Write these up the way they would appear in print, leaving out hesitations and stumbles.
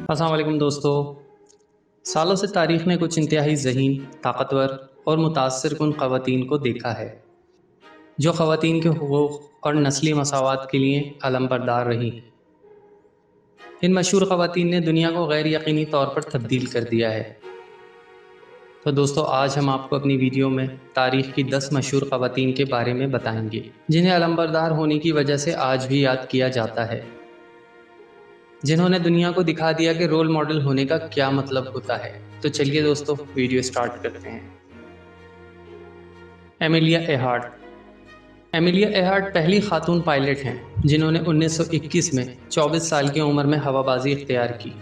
अस्सलाम वालेकुम दोस्तों। सालों से तारीख़ ने कुछ इंतहाई ज़हीन, ताकतवर और मुतासर कुन ख़वातीन को देखा है, जो ख़वातीन के हुकूक़ और नस्ली मसावात के लिए अलमबरदार रही। इन मशहूर ख़वातीन ने दुनिया को गैर यकीनी तौर पर तब्दील कर दिया है। तो दोस्तों, आज हम आपको अपनी वीडियो में तारीख़ की 10 मशहूर ख़वातीन के बारे में बताएंगे, जिन्हें अलमबरदार होने की वजह से आज भी याद किया जाता है, जिन्होंने दुनिया को दिखा दिया कि रोल मॉडल होने का क्या मतलब होता है। तो चलिए दोस्तों, वीडियो स्टार्ट करते हैं। एमिलिया एहार्ट। एमिलिया एहार्ट पहली खातून पायलट हैं जिन्होंने 1921 में 24 साल की उम्र में हवाबाजी इख्तियार की।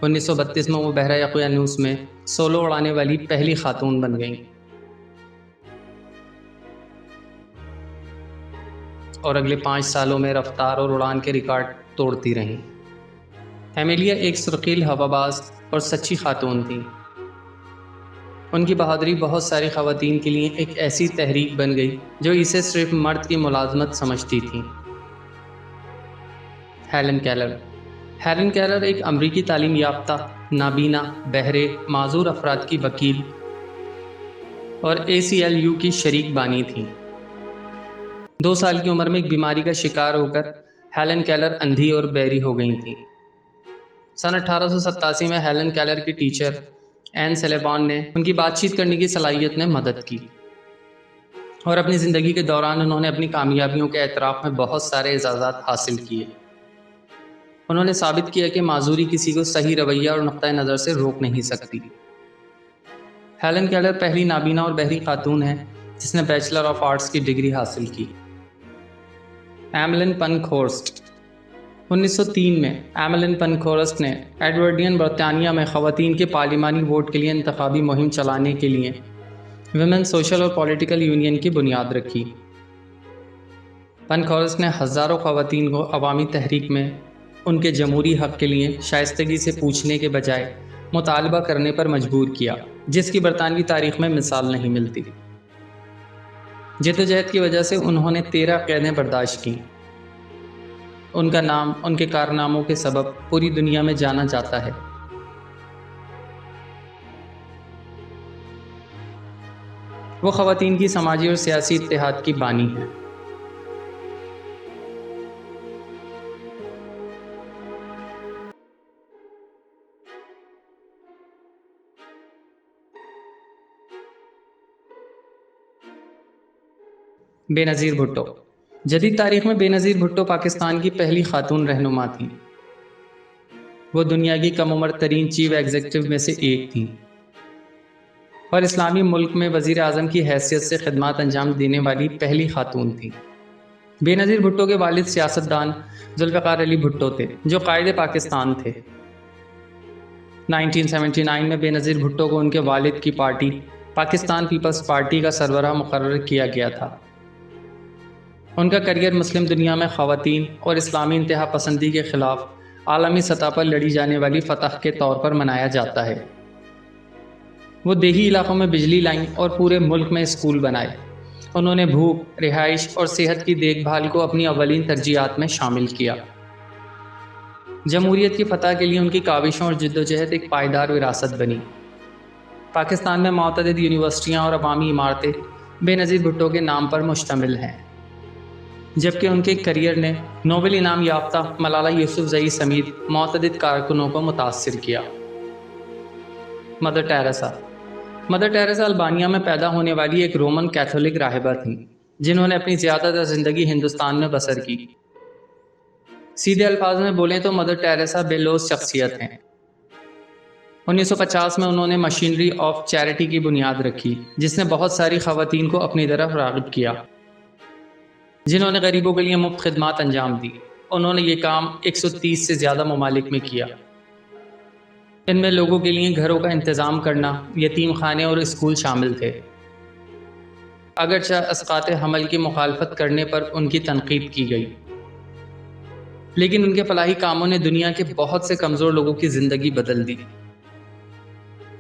1932 में वो बहरा याक़ूयानूस में सोलो उड़ाने वाली पहली खातून बन गईं और अगले 5 सालों में रफ्तार और उड़ान के रिकॉर्ड तोड़ती रहीं। एमिलिया एक सुर्खील हवाबाज और सच्ची खातून थी। उनकी बहादुरी बहुत सारी ख़वातीन के लिए एक ऐसी तहरीक बन गई जो इसे सिर्फ मर्द की मुलाजमत समझती थी। Helen Keller. हेलन केलर एक अमरीकी तालीम याफ्ता, नाबीना, बहरे, माजूर अफराद की वकील और ACLU की शरीक बानी थी। 2 साल की उम्र में एक बीमारी का शिकार होकर हेलन केलर अंधी और बहरी हो गई थी। सन 1887 में हेलन केलर की टीचर एन सेलेबॉन ने उनकी बातचीत करने की सलाहियत में मदद की और अपनी ज़िंदगी के दौरान उन्होंने अपनी कामयाबियों के एतराफ़ में बहुत सारे एजाज़ात हासिल किए। उन्होंने साबित किया कि माजूरी किसी को सही रवैया और नुक्ता नज़र से रोक नहीं सकती। हेलन केलर पहली नाबीना और बहरी खातून है जिसने बैचलर ऑफ आर्ट्स की डिग्री हासिल की। एमलिन पनखोर्स्ट। 1903 में एमलिन पनखोर्स्ट ने एडवर्डियन बरतानिया में ख़वातीन के पार्लिमानी वोट के लिए इंतखाबी मुहिम चलाने के लिए विमेन सोशल और पॉलिटिकल यूनियन की बुनियाद रखी। पनखोर्स्ट ने हज़ारों ख़वातीन को अवामी तहरीक में उनके जमहूरी हक़ के लिए शाइस्तगी से पूछने के बजाय मुतालबा करने पर मजबूर किया, जिसकी बरतानवी तारीख़ में मिसाल नहीं मिलती। जद्दोजहद की वजह से उन्होंने 13 क़ैदें बर्दाश्त की। उनका नाम उनके कारनामों के सबब पूरी दुनिया में जाना जाता है। वो ख़वातीन की समाजी और सियासी इत्तेहाद की बानी हैं। बेनज़ीर भुट्टो। जदीद तारीख़ में बेनज़ीर भुट्टो पाकिस्तान की पहली खातून रहनुमा थीं। वो दुनिया की कम उम्र तरीन चीफ एग्जीक्यूटिव में से एक थीं और इस्लामी मुल्क में वज़ीर आज़म की हैसियत से खिदमत अंजाम देने वाली पहली खातून थीं। बेनज़ीर भुट्टो के वालिद सियासतदान जुल्फ़िकार अली भुट्टो थे, जो कायदे पाकिस्तान थे। 1979 में बेनज़ीर भुट्टो को उनके वालिद की पार्टी पाकिस्तान पीपल्स पार्टी का सरबराह मुकर्रर किया गया था। उनका करियर मुस्लिम दुनिया में ख़वातीन और इस्लामी इंतहा पसंदी के ख़िलाफ़ आलमी सतह पर लड़ी जाने वाली फ़तह के तौर पर मनाया जाता है। वो देही इलाक़ों में बिजली लाईं और पूरे मुल्क में स्कूल बनाए। उन्होंने भूख, रिहाइश और सेहत की देखभाल को अपनी अव्वलीन तरजीहात में शामिल किया। जमहूरियत की फ़तह के लिए उनकी काविशों और जद्दोजहद एक पायदार विरासत बनी। पाकिस्तान में मुतअद्दिद यूनिवर्सिटियाँ और अवामी इमारतें बेनज़ीर भुट्टो के नाम पर मुश्तमिल हैं, जबकि उनके करियर ने नोबेल इनाम याफ्ता मलाला यूसुफ़ज़ई समेत मुतअद्दिद कारकुनों को मुतासिर किया। Mother Teresa. Mother Teresa Albania में पैदा होने वाली एक रोमन कैथोलिक राहिबा थीं, जिन्होंने अपनी ज़्यादातर ज़िंदगी हिंदुस्तान में बसर की। सीधे अल्फाज में बोलें तो मदर टेरेसा बेलौस शख्सियत हैं। 1950 में उन्होंने मशीनरी ऑफ चैरिटी की बुनियाद रखी, जिसने बहुत सारी ख़वातीन को अपनी तरफ राग़िब किया, जिन्होंने गरीबों के लिए मुफ्त खिदमत अंजाम दी। उन्होंने ये काम 130 से ज़्यादा ममालिक में किया। इनमें लोगों के लिए घरों का इंतज़ाम करना, यतीम खाने और स्कूल शामिल थे। अगरचे अस्क़ात हमल की मुखालफत करने पर उनकी तनक़ीद की गई, लेकिन उनके फलाही कामों ने दुनिया के बहुत से कमज़ोर लोगों की ज़िंदगी बदल दी।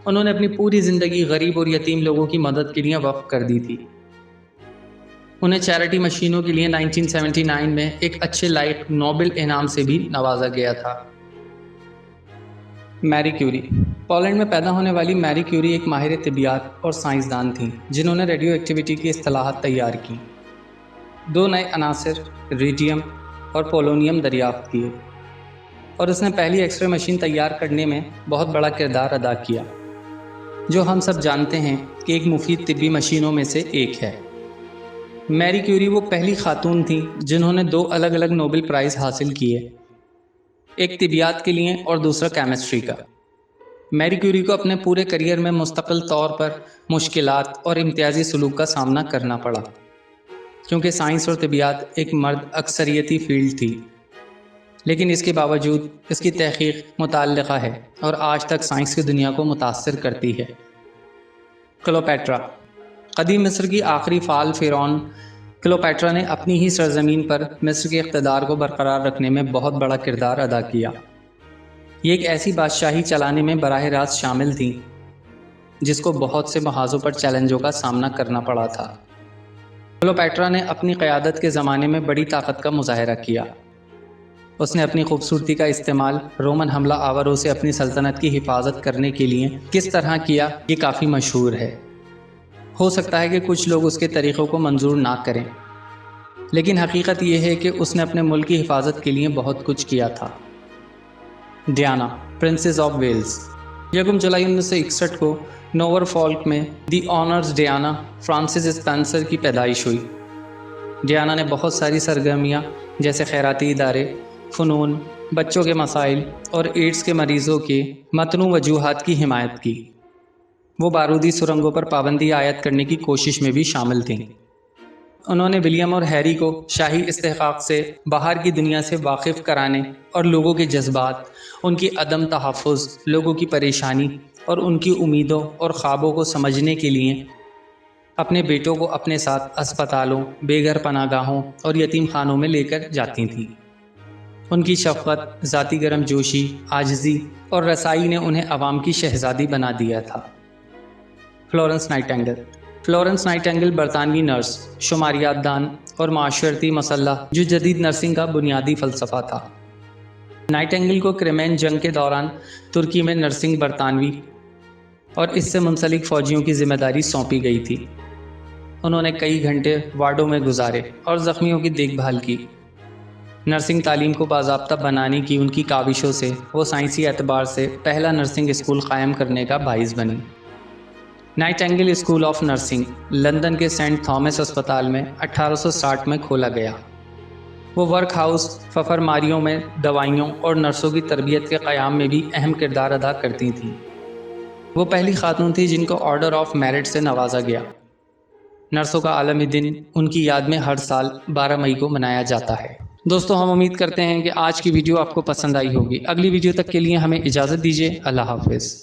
उन्होंने अपनी पूरी ज़िंदगी गरीब और यतीम लोगों की मदद के लिए वक़्फ़ कर दी थी। उन्हें चैरिटी मशीनों के लिए 1979 में एक अच्छे लायक नोबेल इनाम से भी नवाजा गया था। Marie Curie. پولینڈ میں پیدا ہونے والی میری کیوری ایک ماہر طبیعیات اور سائنسدان تھیں جنہوں نے ریڈیو ایکٹیویٹی کی اصطلاحات تیار کیں، 2 نئے عناصر ریڈیم اور پولونیم دریافت کیے، اور اس نے پہلی ایکس رے مشین تیار کرنے میں بہت بڑا کردار ادا کیا، جو ہم سب جانتے ہیں کہ ایک مفید طبی مشینوں میں سے ایک ہے۔ میری کیوری وہ پہلی خاتون تھیں جنہوں نے 2 الگ الگ نوبل پرائز حاصل کیے، ایک طبیعیات کے لیے اور دوسرا کیمسٹری کا۔ میری کیوری کو اپنے پورے کیریئر میں مستقل طور پر مشکلات اور امتیازی سلوک کا سامنا کرنا پڑا، کیونکہ سائنس اور طبیعیات ایک مرد اکثریتی فیلڈ تھی، لیکن اس کے باوجود اس کی تحقیق متعلقہ ہے اور آج تک سائنس کی دنیا کو متاثر کرتی ہے۔ کلیوپیٹرا۔ قدیم مصر کی آخری فعال فرعون کلیوپیٹرا نے اپنی ہی سرزمین پر مصر کے اقتدار کو برقرار رکھنے میں بہت بڑا کردار ادا کیا۔ یہ ایک ایسی بادشاہی چلانے میں براہ راست شامل تھیں جس کو بہت سے محاذوں پر چیلنجوں کا سامنا کرنا پڑا تھا۔ کلیوپیٹرا نے اپنی قیادت کے زمانے میں بڑی طاقت کا مظاہرہ کیا۔ اس نے اپنی خوبصورتی کا استعمال رومن حملہ آوروں سے اپنی سلطنت کی حفاظت کرنے کے لیے کس طرح کیا، یہ کافی مشہور ہے۔ ہو سکتا ہے کہ کچھ لوگ اس کے طریقوں کو منظور نہ کریں، لیکن حقیقت یہ ہے کہ اس نے اپنے ملک کی حفاظت کے لیے بہت کچھ کیا تھا۔ Diana, princess of Wales. 1 جولائی 1961 کو نور فولک میں the honours Diana Frances Spencer کی پیدائش ہوئی۔ ڈیانا نے بہت ساری سرگرمیاں جیسے خیراتی ادارے، فنون، بچوں کے مسائل اور ایڈز کے مریضوں کے متنوع وجوہات کی حمایت کی۔ وہ بارودی سرنگوں پر پابندی عائد کرنے کی کوشش میں بھی شامل تھیں۔ انہوں نے ولیم اور ہیری کو شاہی استحقاق سے باہر کی دنیا سے واقف کرانے اور لوگوں کے جذبات، ان کی عدم تحفظ، لوگوں کی پریشانی اور ان کی امیدوں اور خوابوں کو سمجھنے کے لیے اپنے بیٹوں کو اپنے ساتھ اسپتالوں، بے گھر پناہ گاہوں اور یتیم خانوں میں لے کر جاتی تھیں۔ ان کی شفقت، ذاتی گرم جوشی، عاجزی اور رسائی نے انہیں عوام کی شہزادی بنا دیا تھا۔ فلورنس نائٹنگل۔ فلورنس نائٹنگل برطانوی نرس، شماریات دان اور معاشرتی مسلح جو جدید نرسنگ کا بنیادی فلسفہ تھا۔ نائٹنگل کو کرائمین جنگ کے دوران ترکی میں نرسنگ برطانوی اور اس سے منسلک فوجیوں کی ذمہ داری سونپی گئی تھی۔ انہوں نے کئی گھنٹے وارڈوں میں گزارے اور زخمیوں کی دیکھ بھال کی۔ نرسنگ تعلیم کو باضابطہ بنانے کی ان کی کاوشوں سے وہ سائنسی اعتبار سے پہلا نرسنگ اسکول قائم کرنے کا باعث بنی۔ نائٹنگل اسکول آف نرسنگ لندن کے سینٹ تھامس اسپتال میں 1860 میں کھولا گیا۔ وہ ورک ہاؤس ففرماریوں میں دوائیوں اور نرسوں کی تربیت کے قیام میں بھی اہم کردار ادا کرتی تھیں۔ وہ پہلی خاتون تھی جن کو آرڈر آف میرٹ سے نوازا گیا۔ نرسوں کا عالمی دن ان کی یاد میں ہر سال 12 مئی کو منایا جاتا ہے۔ دوستو، ہم امید کرتے ہیں کہ آج کی ویڈیو آپ کو پسند آئی ہوگی۔ اگلی ویڈیو تک کے لیے ہمیں اجازت دیجیے۔ اللہ حافظ۔